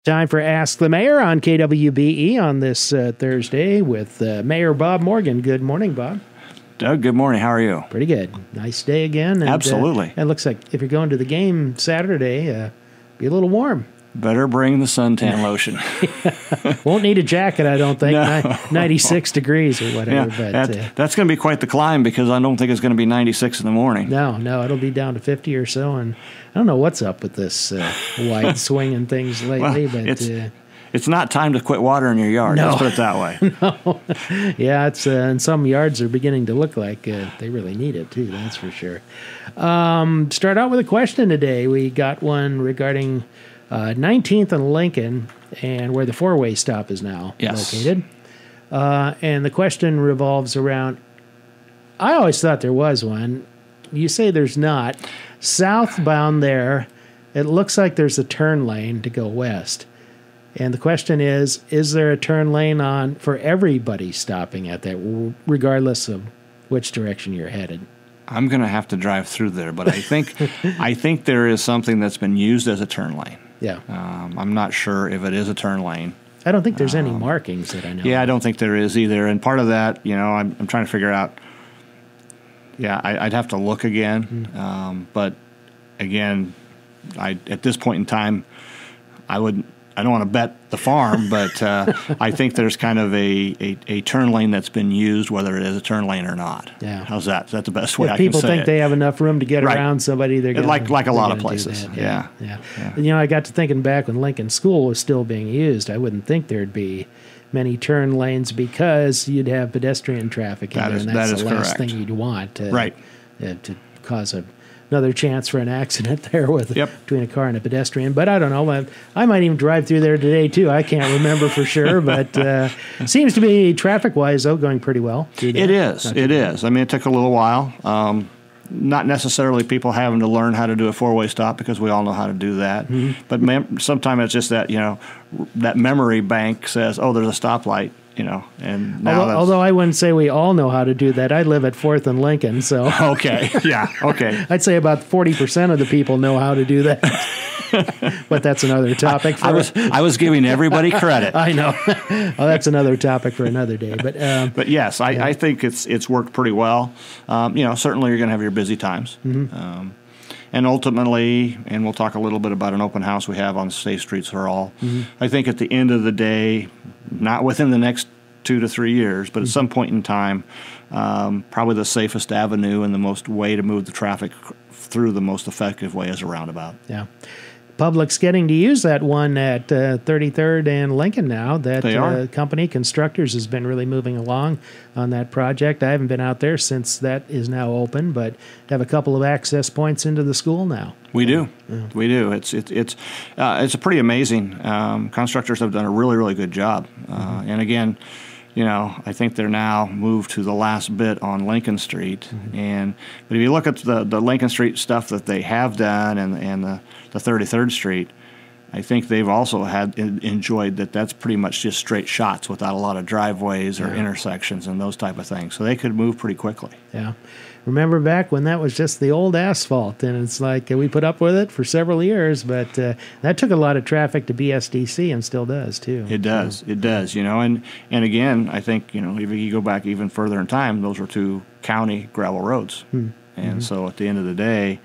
Time for Ask the Mayor on KWBE on this Thursday with Mayor Bob Morgan. Good morning, Bob. Doug, good morning. How are you? Pretty good. Nice day again. And, Absolutely. It looks like if you're going to the game Saturday, be a little warm. Better bring the suntan lotion. Won't need a jacket, I don't think. No. 96 degrees or whatever. Yeah, but that's going to be quite the climb because I don't think it's going to be 96 in the morning. No, it'll be down to 50 or so. And I don't know what's up with this wide swing and things lately. Well, but it's not time to quit watering your yard. No. Let's put it that way. No. Yeah, it's and some yards are beginning to look like they really need it too. That's for sure. Start out with a question today. We got one regarding 19th and Lincoln and where the four-way stop is now located. And the question revolves around. I always thought there was one. You say there's not. Southbound there, it looks like there's a turn lane to go west. And the question is there a turn lane on for everybody stopping at that, regardless of which direction you're headed? I'm going to have to drive through there, but I think there is something that's been used as a turn lane. Yeah. I'm not sure if it is a turn lane. I don't think there's any markings that I know. Yeah, I don't think there is either. And part of that, I'm trying to figure out. Yeah, I'd have to look again. Mm-hmm. But again, at this point in time, I don't want to bet the farm, but I think there's kind of a turn lane that's been used, whether it is a turn lane or not. Yeah. How's that? Is that the best way I can say it? People think they have enough room to get around somebody. They're like a lot of places. Yeah. And, I got to thinking back when Lincoln School was still being used, I wouldn't think there'd be many turn lanes because you'd have pedestrian traffic in there, and that's the last thing you'd want to cause another chance for an accident there between a car and a pedestrian. But I don't know. I might even drive through there today, too. I can't remember for sure, but seems to be, traffic-wise, though, going pretty well. It is. It is. I mean, it took a little while. Not necessarily people having to learn how to do a four-way stop because we all know how to do that. Mm-hmm. But sometimes it's just that, that memory bank says, oh, there's a stoplight. And now although I wouldn't say we all know how to do that. I live at 4th and Lincoln, so okay, yeah, okay. I'd say about 40% of the people know how to do that. But that's another topic. I was giving everybody credit. I know. Well, that's another topic for another day. But yes, I think it's worked pretty well. Certainly you're going to have your busy times. Mm-hmm. And ultimately, and we'll talk a little bit about an open house we have on State Streets for All. Mm-hmm. I think at the end of the day, not within the next 2 to 3 years, but at some point in time, probably the safest avenue and the most way to move the traffic through the most effective way is a roundabout. Yeah. Public's getting to use that one at 33rd and Lincoln now. That company, Constructors, has been really moving along on that project. I haven't been out there since that is now open, but have a couple of access points into the school now. We do. Yeah. We do. It's a pretty amazing. Constructors have done a really, really good job. And again, I think they're now moved to the last bit on Lincoln Street. Mm-hmm. But if you look at the Lincoln Street stuff that they have done and the 33rd Street, I think they've also enjoyed that's pretty much just straight shots without a lot of driveways or intersections and those type of things. So they could move pretty quickly. Yeah. Remember back when that was just the old asphalt, and it's like we put up with it for several years, but that took a lot of traffic to BSDC and still does, too. It does. It does, and again, I think, if you go back even further in time, those were two county gravel roads. And so at the end of the day,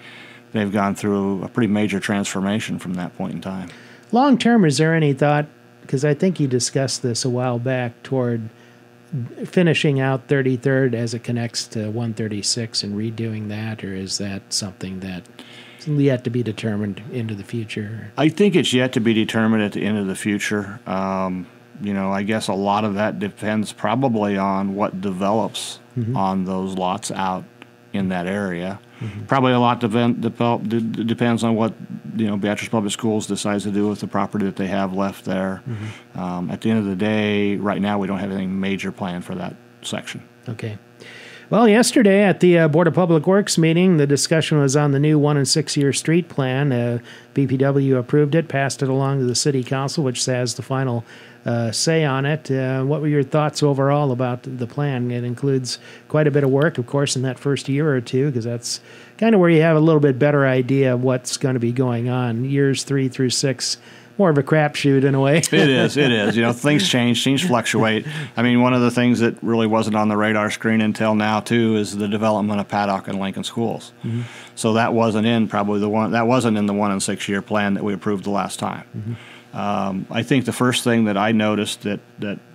they've gone through a pretty major transformation from that point in time. Long term, is there any thought, because I think you discussed this a while back, toward finishing out 33rd as it connects to 136 and redoing that, or is that something that's yet to be determined into the future? I think it's yet to be determined at the end of the future. I guess a lot of that depends probably on what develops on those lots out in that area. Mm-hmm. Probably a lot depends on what Beatrice Public Schools decides to do with the property that they have left there. Mm-hmm. At the end of the day, right now we don't have anything major planned for that section. Okay. Well, yesterday at the Board of Public Works meeting, the discussion was on the new 1- and 6-year street plan. BPW approved it, passed it along to the City Council, which has the final say on it. What were your thoughts overall about the plan? It includes quite a bit of work, of course, in that first year or two, because that's kind of where you have a little bit better idea of what's going to be going on. Years 3 through 6 more of a crapshoot in a way. It is. You know, things change, things fluctuate. I mean, one of the things that really wasn't on the radar screen until now too is the development of Paddock and Lincoln schools. Mm-hmm. So that wasn't in the 1 and 6 year plan that we approved the last time. Mm-hmm. I think the first thing that I noticed that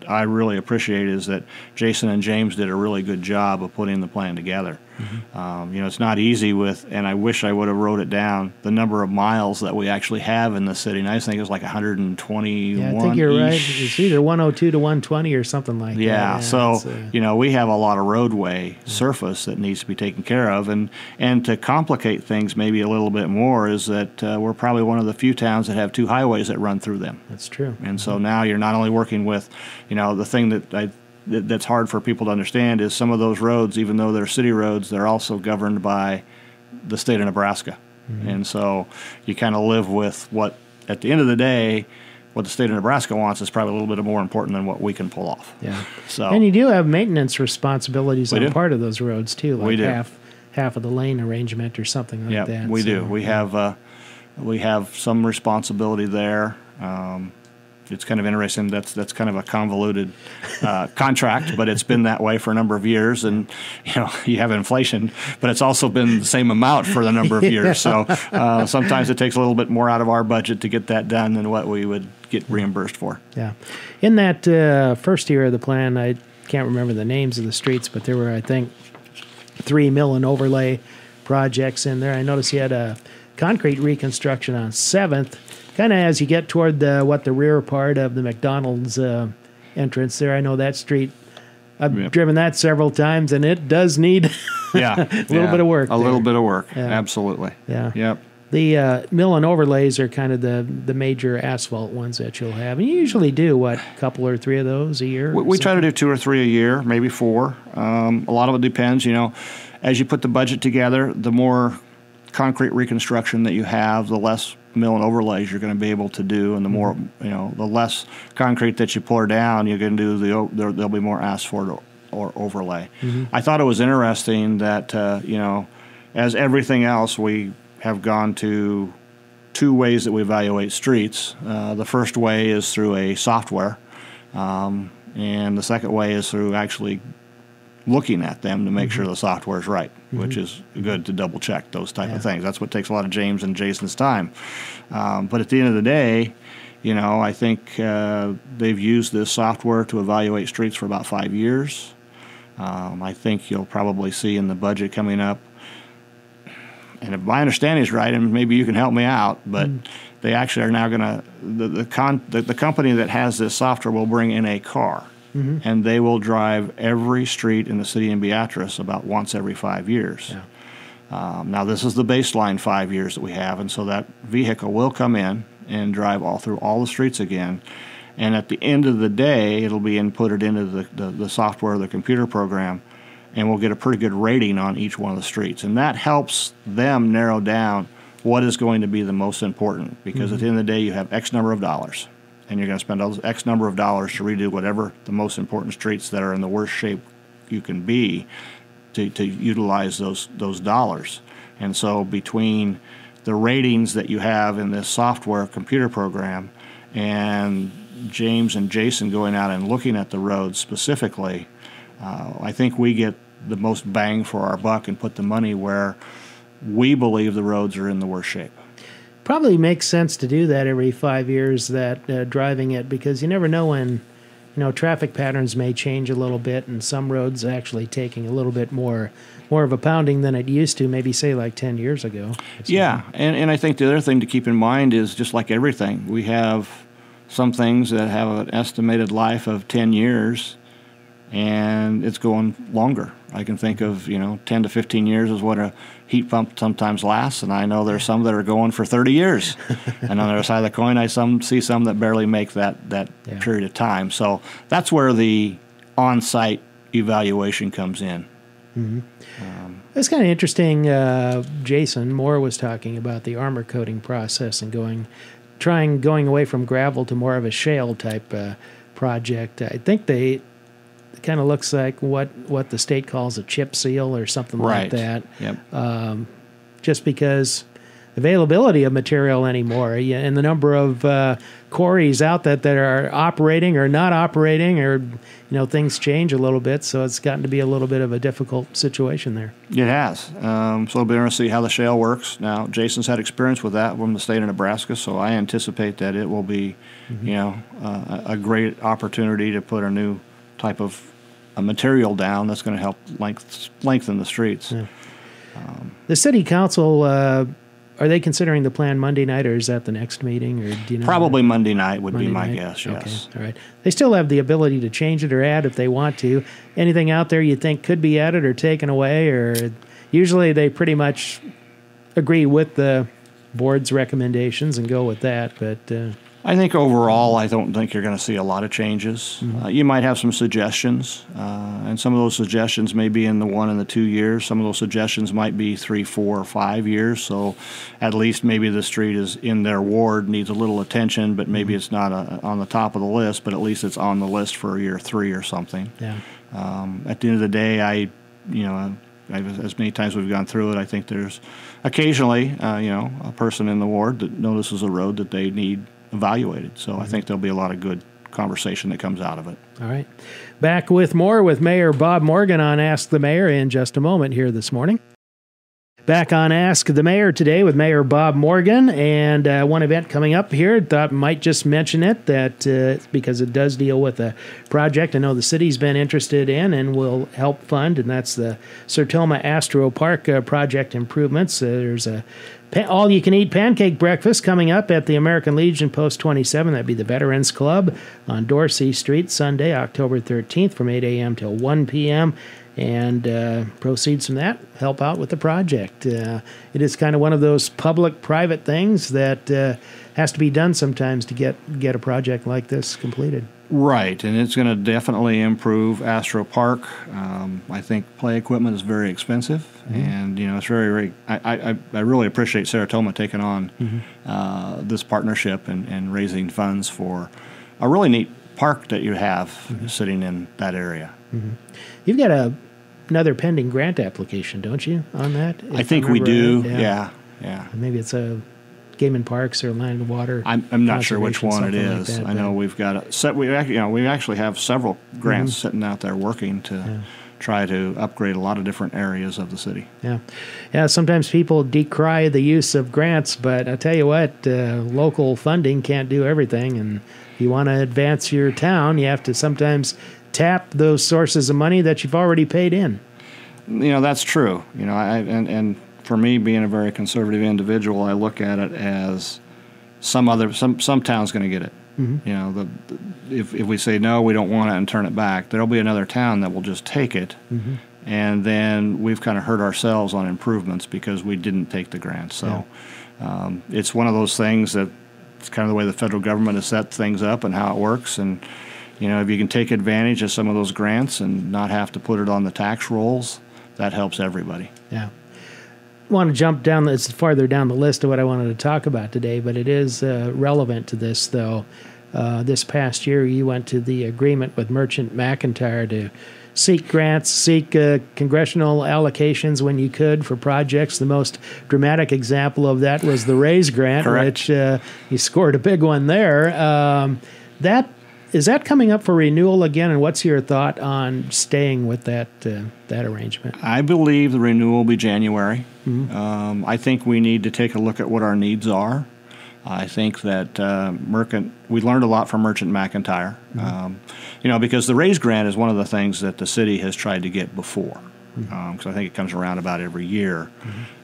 I really appreciate is that Jason and James did a really good job of putting the plan together. Mm-hmm. You know, it's not easy and I wish I would have wrote it down, the number of miles that we actually have in the city. And I just think it was like 121. Yeah, I think you're right. It's either 102 to 120 or something like that. Yeah, so, you know, we have a lot of roadway surface that needs to be taken care of. And to complicate things maybe a little bit more is that we're probably one of the few towns that have 2 highways that run through them. That's true. And so now you're not only working with, you know, the thing that's hard for people to understand is some of those roads, even though they're city roads, they're also governed by the state of Nebraska. Mm-hmm. And so you kind of live with what, at the end of the day, what the state of Nebraska wants is probably a little bit more important than what we can pull off. Yeah. So, and you do have maintenance responsibilities on do. part of those roads too, like we do. half of the lane arrangement or something like that. We do. We have some responsibility there. It's kind of interesting. That's kind of a convoluted contract, but it's been that way for a number of years. And you know, you have inflation, but it's also been the same amount for the number of years. So sometimes it takes a little bit more out of our budget to get that done than what we would get reimbursed for. Yeah. In that first year of the plan, I can't remember the names of the streets, but there were, I think, 3 mill and overlay projects in there. I noticed you had a concrete reconstruction on 7th. Kind of as you get toward the rear part of the McDonald's entrance there. I know that street. I've driven that several times, and it does need a little bit of work. A little bit of work, absolutely. Yeah. Yep. The mill and overlays are kind of the major asphalt ones that you'll have. And you usually do, a couple or 3 of those a year? We try to do 2 or 3 a year, maybe 4. A lot of it depends. You know, as you put the budget together, the more concrete reconstruction that you have, the less mill and overlays you're going to be able to do, and the more, you know, the less concrete that you pour down, you're going to do there'll be more asphalt or overlay. Mm-hmm. I thought it was interesting that you know, as everything else, we have gone to 2 ways that we evaluate streets. The first way is through a software, and the second way is through actually looking at them to make sure the software is right, which is good to double check those type of things. That's what takes a lot of James and Jason's time. But at the end of the day, you know, I think they've used this software to evaluate streets for about 5 years. I think you'll probably see in the budget coming up, and if my understanding is right, and maybe you can help me out, but they actually are now going to, the company that has this software will bring in a car. Mm-hmm. And they will drive every street in the city of Beatrice about once every 5 years. Yeah. Now, this is the baseline 5 years that we have, and so that vehicle will come in and drive through all the streets again. And at the end of the day, it'll be inputted into the software, the computer program, and we'll get a pretty good rating on each one of the streets. And that helps them narrow down what is going to be the most important, because at the end of the day, you have X number of dollars. And you're going to spend X number of dollars to redo whatever the most important streets that are in the worst shape you can be to utilize those dollars. And so between the ratings that you have in this software computer program and James and Jason going out and looking at the roads specifically, I think we get the most bang for our buck and put the money where we believe the roads are in the worst shape. Probably makes sense to do that every 5 years, that driving it, because you never know when, you know, traffic patterns may change a little bit, and some roads actually taking a little bit more of a pounding than it used to, maybe say like 10 years ago. Yeah, and I think the other thing to keep in mind is, just like everything, we have some things that have an estimated life of 10 years, and it's going longer. I can think of, 10 to 15 years is what a heat pump sometimes lasts, and I know there's some that are going for 30 years. And on the other side of the coin, I see some that barely make that period of time. So that's where the on-site evaluation comes in. Mm-hmm. That's kind of interesting. Jason Moore was talking about the armor coating process and going away from gravel to more of a shale type project. I think it kind of looks like what the state calls a chip seal or something like that. Yep. Just because availability of material anymore, and the number of quarries out that are operating or not operating, or things change a little bit. So it's gotten to be a little bit of a difficult situation there. It has. So it'll be interesting to see how the shale works. Now, Jason's had experience with that from the state of Nebraska, so I anticipate that it will be, a great opportunity to put a new type of a material down that's going to help lengthen the streets. Yeah. The city council, are they considering the plan Monday night, or is that the next meeting? Or do you know? Probably Monday night would Monday be my night? guess, yes. Okay, all right. They still have the ability to change it or add if they want to. Anything out there you think could be added or taken away? Or usually they pretty much agree with the board's recommendations and go with that, but... I think overall, I don't think you're going to see a lot of changes. You might have some suggestions, and some of those suggestions may be in the 1 and the 2 years. Some of those suggestions might be 3, 4, or 5 years. So at least maybe the street is in their ward, needs a little attention, but maybe it's not on the top of the list, but at least it's on the list for year 3 or something. Yeah. At the end of the day, as many times we've gone through it, I think there's occasionally, a person in the ward that notices a road that they need evaluated. So I think there'll be a lot of good conversation that comes out of it. All right. Back with more with Mayor Bob Morgan on Ask the Mayor in just a moment here this morning. Back on Ask the Mayor today with Mayor Bob Morgan, and one event coming up here. Thought might just mention it, that because it does deal with a project I know the city's been interested in and will help fund, and that's the Sertoma Astro Park project improvements. There's a all-you-can-eat pancake breakfast coming up at the American Legion Post 27. That'd be the Veterans Club on Dorsey Street, Sunday, October 13th from 8 a.m. till 1 p.m., and proceeds from that help out with the project. It is kind of one of those public-private things that has to be done sometimes to get a project like this completed. Right, and it's going to definitely improve Astro Park. I think play equipment is very expensive, and it's very, very. I really appreciate Sertoma taking on this partnership and raising funds for a really neat park that you have sitting in that area. You've got another pending grant application, don't you, on that? I think we do. Right. Yeah. Maybe it's a Game and Parks or Land and Water. I'm not sure which one it is. Like that, I know we've got a set. We actually have several grants sitting out there working to try to upgrade a lot of different areas of the city. Yeah. Sometimes people decry the use of grants, but I tell you what, local funding can't do everything, and if you want to advance your town, you have to sometimes tap those sources of money that you've already paid in. That's true. And for me, being a very conservative individual, I look at it as some town's going to get it. If we say no, we don't want it and turn it back, there'll be another town that will just take it, and then we've kind of hurt ourselves on improvements because we didn't take the grant. So it's one of those things that it's kind of the way the federal government has set things up and how it works. And if you can take advantage of some of those grants and not have to put it on the tax rolls, that helps everybody. Yeah. I want to jump down, it's farther down the list of what I wanted to talk about today, but it is relevant to this, though. This past year, you went to the agreement with Merchant McIntyre to seek grants, seek congressional allocations when you could for projects. The most dramatic example of that was the RAISE grant, Correct. Which you scored a big one there. Is that coming up for renewal again, and what's your thought on staying with that arrangement? I believe the renewal will be January. I think we need to take a look at what our needs are. I think that we learned a lot from Merchant McIntyre, because the RAISE grant is one of the things that the city has tried to get before, because I think it comes around about every year.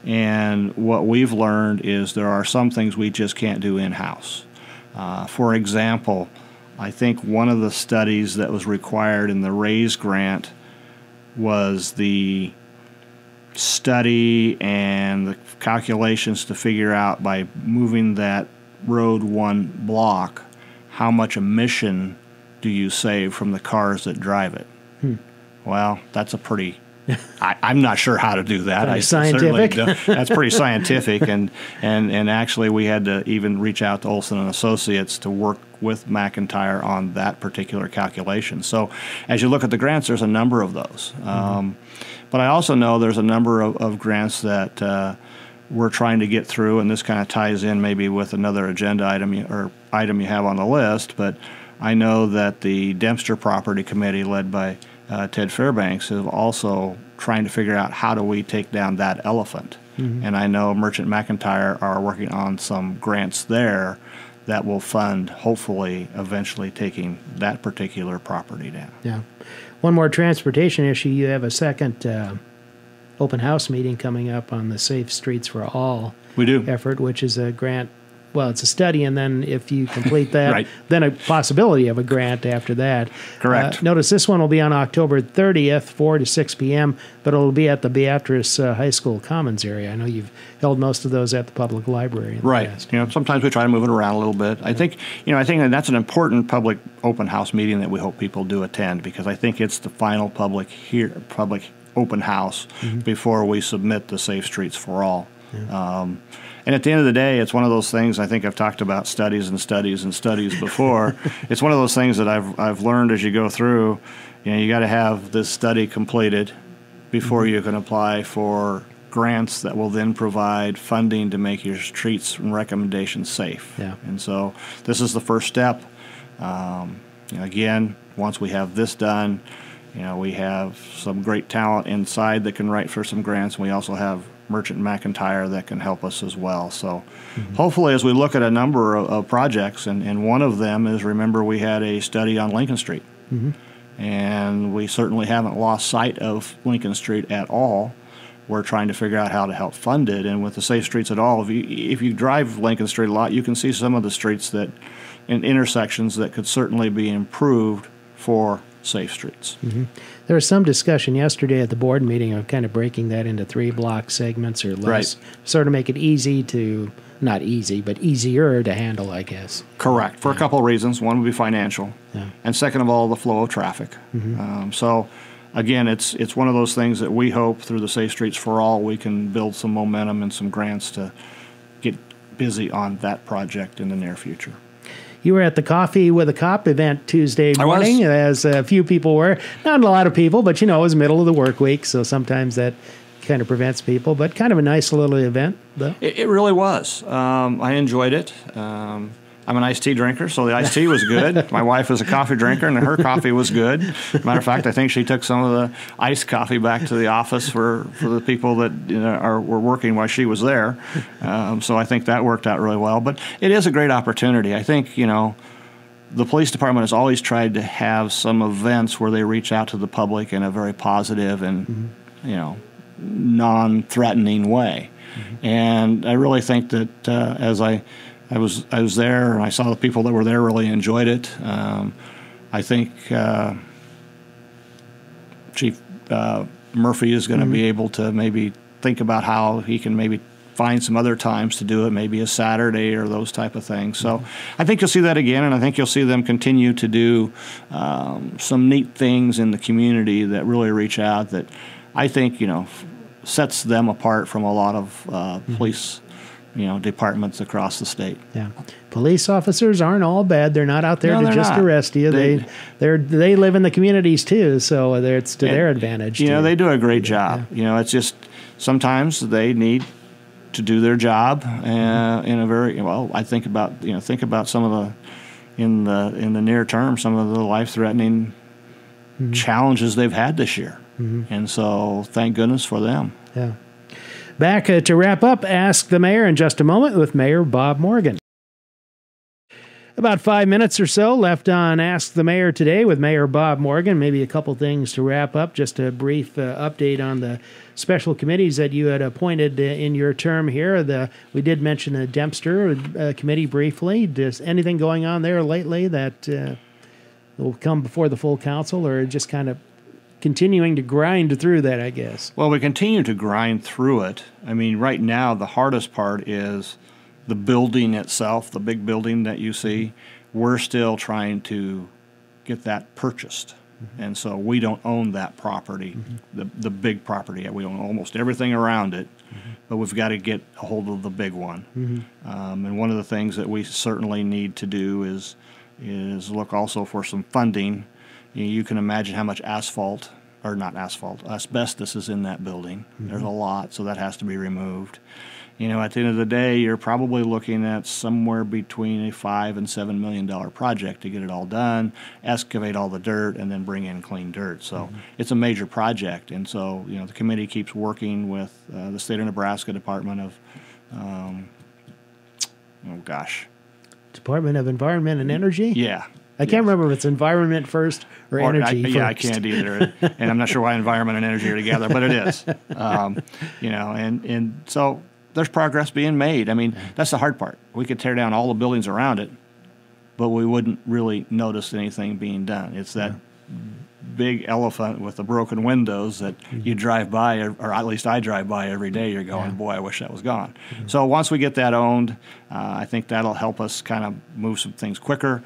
And what we've learned is there are some things we just can't do in-house. For example, I think one of the studies that was required in the RAISE grant was the study and the calculations to figure out by moving that road one block, how much emission do you save from the cars that drive it? Well, that's a pretty... I'm not sure how to do that. Scientific. That's pretty scientific, and actually we had to even reach out to Olson and Associates to work with McIntyre on that particular calculation. So as you look at the grants, there's a number of those. But I also know there's a number of grants that we're trying to get through, and this kind of ties in maybe with another agenda item item you have on the list, but I know that the Dempster Property Committee, led by Ted Fairbanks, is also trying to figure out how do we take down that elephant. And I know Merchant McIntyre are working on some grants there that will fund, hopefully, eventually taking that particular property down. Yeah. One more transportation issue. You have a second open house meeting coming up on the Safe Streets for All We do. effort, which is a grant. Well, it's a study, and then if you complete that, Right. then a possibility of a grant after that. Correct. Notice this one will be on October 30th, 4 to 6 p.m., but it'll be at the Beatrice High School Commons area. I know you've held most of those at the public library in the Right. past. Sometimes we try to move it around a little bit. I think that that's an important public open house meeting that we hope people do attend, because I think it's the final public open house before we submit the Safe Streets for All. And at the end of the day, it's one of those things. I think I've talked about studies and studies and studies before. It's one of those things that I've learned as you go through. You got to have this study completed before you can apply for grants that will then provide funding to make your streets and recommendations safe. Yeah. And so this is the first step. Again, once we have this done, we have some great talent inside that can write for some grants, and we also have Merchant McIntyre that can help us as well. So hopefully, as we look at a number of projects, and one of them is, remember, we had a study on Lincoln Street. And we certainly haven't lost sight of Lincoln Street at all. We're trying to figure out how to help fund it. And with the Safe Streets at All, if you drive Lincoln Street a lot, you can see some of the streets and intersections that could certainly be improved for safe streets. There was some discussion yesterday at the board meeting of kind of breaking that into 3 block segments or less, sort of make it easy to, not easy, but easier to handle, I guess. Correct, for a couple of reasons. One would be financial, and second of all, the flow of traffic. So, again, it's one of those things that we hope through the Safe Streets for All we can build some momentum and some grants to get busy on that project in the near future. You were at the Coffee with a Cop event Tuesday morning, I as was. a few people were. Not a lot of people, but it was middle of the work week, so sometimes that kind of prevents people. But kind of a nice little event, though. It really was. I enjoyed it. I'm an iced tea drinker, so the iced tea was good. My wife is a coffee drinker, and her coffee was good. Matter of fact, I think she took some of the iced coffee back to the office for the people that were working while she was there. So I think that worked out really well. But it is a great opportunity. I think, the police department has always tried to have some events where they reach out to the public in a very positive and, non-threatening way. And I really think that as I was there, and I saw the people that were there really enjoyed it. I think Chief Murphy is going to be able to maybe think about how he can maybe find some other times to do it, maybe a Saturday or those type of things. So I think you'll see that again, and I think you'll see them continue to do some neat things in the community that really reach out, that I think, sets them apart from a lot of police departments across the state. Yeah, police officers aren't all bad. They're not out there to just not. arrest you. They live in the communities too, so it's to their advantage. They do a great job. It's just sometimes they need to do their job in a very well. I think about some of the in the near term, some of the life-threatening challenges they've had this year, and so thank goodness for them. Yeah. Back to wrap up Ask the Mayor in just a moment with Mayor Bob Morgan. About 5 minutes or so left on Ask the Mayor today with Mayor Bob Morgan. Maybe a couple things to wrap up. Just a brief update on the special committees that you had appointed in your term here. We did mention the Dempster committee briefly. Just anything going on there lately that will come before the full council, or just kind of continuing to grind through that, I guess? Well, we continue to grind through it. I mean, right now, the hardest part is the building itself, the big building that you see. We're still trying to get that purchased. And so we don't own that property, the big property. We own almost everything around it, but we've got to get a hold of the big one. And one of the things that we certainly need to do is look also for some funding. You can imagine how much asbestos is in that building. There's a lot, so that has to be removed. at the end of the day, you're probably looking at somewhere between a $5 and $7 million project to get it all done, excavate all the dirt, and then bring in clean dirt. So it's a major project, and so the committee keeps working with the state of Nebraska Department of, Department of Environment and Energy. Yeah. I can't remember if it's environment first or energy first. Yeah, I can't either. And I'm not sure why environment and energy are together, but it is. And so there's progress being made. I mean, that's the hard part. We could tear down all the buildings around it, but we wouldn't really notice anything being done. It's that big elephant with the broken windows that you drive by, or at least I drive by every day. You're going, boy, I wish that was gone. So once we get that owned, I think that'll help us kind of move some things quicker.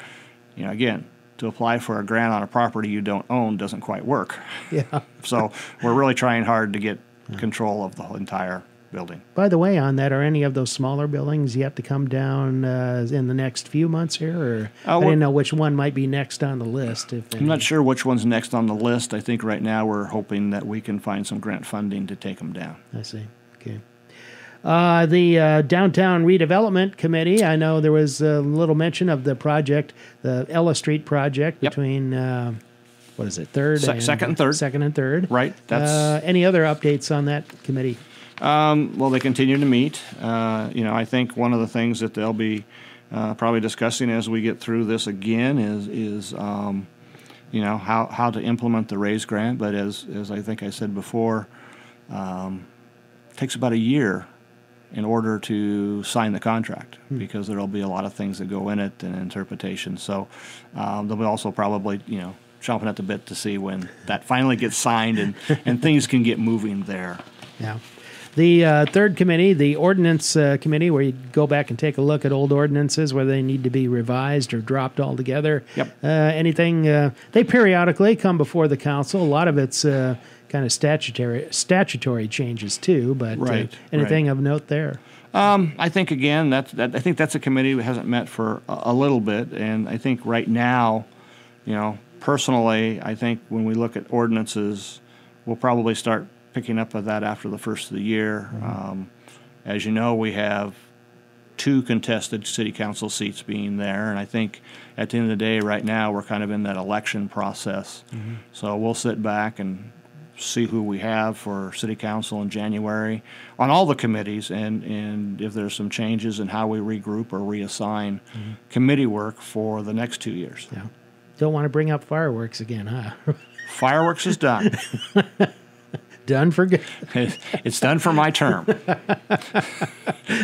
Again, to apply for a grant on a property you don't own doesn't quite work. Yeah. So we're really trying hard to get control of the whole entire building. By the way, on that, are any of those smaller buildings yet to come down in the next few months here? Or I didn't know which one might be next on the list. I'm not sure which one's next on the list. I think right now we're hoping that we can find some grant funding to take them down. I see. Okay. The Downtown Redevelopment Committee, I know there was a little mention of the project, the Ella Street project between, what is it, Second and Third. Second and Third. Right. That's any other updates on that committee? Well, they continue to meet. I think one of the things that they'll be probably discussing as we get through this again is how to implement the RAISE grant. But as I think I said before, it takes about a year in order to sign the contract because there'll be a lot of things that go in it and interpretation. So they'll be also probably, chomping at the bit to see when that finally gets signed and things can get moving there. Yeah. The third committee, the Ordinance Committee, where you go back and take a look at old ordinances, whether they need to be revised or dropped altogether. Yep. Anything, they periodically come before the council. A lot of it's kind of statutory changes too, but anything of note there? I think again I think that's a committee that hasn't met for a little bit, and I think right now, personally, I think when we look at ordinances, we'll probably start picking up with that after the first of the year. As you know, we have 2 contested city council seats being there, and I think at the end of the day, right now, we're kind of in that election process. So we'll sit back and see who we have for city council in January on all the committees, and if there's some changes in how we regroup or reassign committee work for the next 2 years. Yeah. Don't want to bring up fireworks again, huh? Fireworks is done. Done for good. It's done for my term.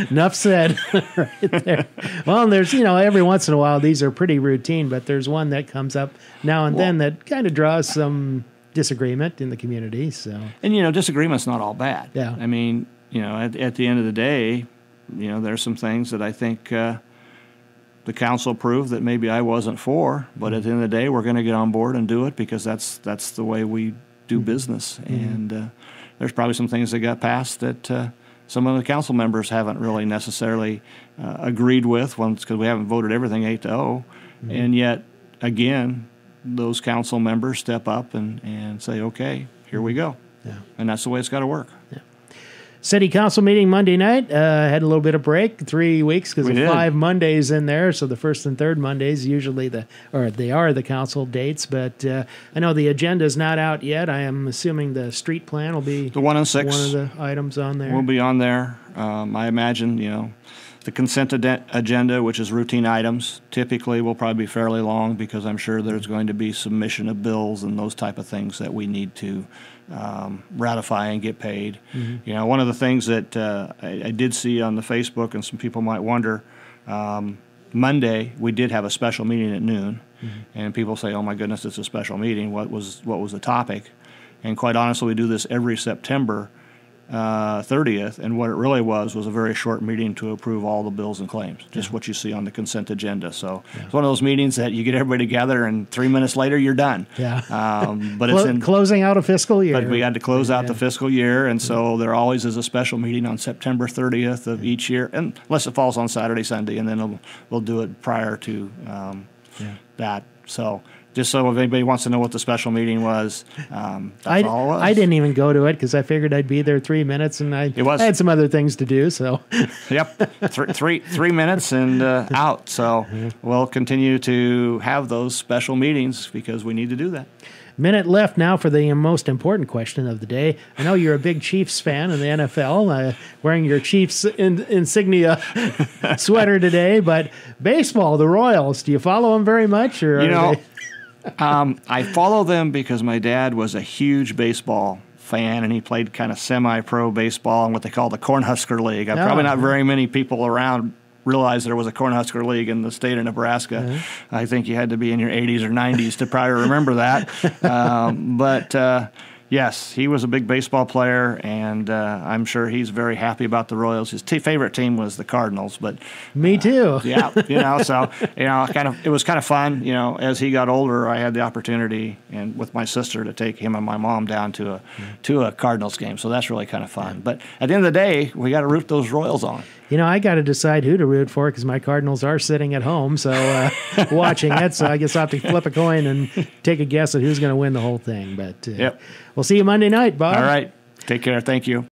Enough said. Right there. Well, and there's, every once in a while, these are pretty routine, but there's one that comes up now and then that kind of draws some disagreement in the community. So, and disagreement's not all bad. Yeah. I mean, at the end of the day, there's some things that I think the council approved that maybe I wasn't for, but at the end of the day, we're going to get on board and do it because that's the way we do business. And there's probably some things that got passed that some of the council members haven't really necessarily agreed with, because we haven't voted everything 8-0, and yet again, those council members step up and say, okay, here we go. Yeah. And that's the way it's got to work. Yeah. City council meeting Monday night. Had a little bit of break, 3 weeks, because of 5 Mondays in there. So the first and third Mondays usually they are the council dates. But I know the agenda is not out yet. I am assuming the street plan will be the 1 and 6. One of the items on there. Will be on there. I imagine the consent agenda, which is routine items, typically will probably be fairly long because I'm sure there's going to be submission of bills and those type of things that we need to ratify and get paid. One of the things that I did see on the Facebook, and some people might wonder, Monday we did have a special meeting at noon, and people say, "Oh my goodness, it's a special meeting. What was the topic?" And quite honestly, we do this every September 30th, and what it really was a very short meeting to approve all the bills and claims, just what you see on the consent agenda. So it's one of those meetings that you get everybody together, and 3 minutes later you're done. Yeah. But it's in closing out a fiscal year. But we had to close out the fiscal year, and so there always is a special meeting on September 30th of each year, unless it falls on Saturday, Sunday, and then we'll do it prior to that. So just so if anybody wants to know what the special meeting was, that's all it was. I didn't even go to it because I figured I'd be there 3 minutes, and I had some other things to do. So, yep, 3 minutes and out. So we'll continue to have those special meetings because we need to do that. Minute left now for the most important question of the day. I know you're a big Chiefs fan in the NFL, wearing your Chiefs insignia sweater today, but baseball, the Royals, do you follow them very much? Or I follow them because my dad was a huge baseball fan, and he played kind of semi-pro baseball in what they call the Cornhusker League. Probably not very many people around realized there was a Cornhusker League in the state of Nebraska. Mm-hmm. I think you had to be in your 80s or 90s to probably remember that. But yes, he was a big baseball player, and I'm sure he's very happy about the Royals. His favorite team was the Cardinals, but me too. Yeah, so it was kind of fun. As he got older, I had the opportunity and with my sister to take him and my mom down to a Cardinals game. So that's really kind of fun. But at the end of the day, we got to root those Royals on. I got to decide who to root for because my Cardinals are sitting at home, so watching it. So I guess I'll have to flip a coin and take a guess at who's going to win the whole thing. But we'll see you Monday night, Bob. All right. Take care. Thank you.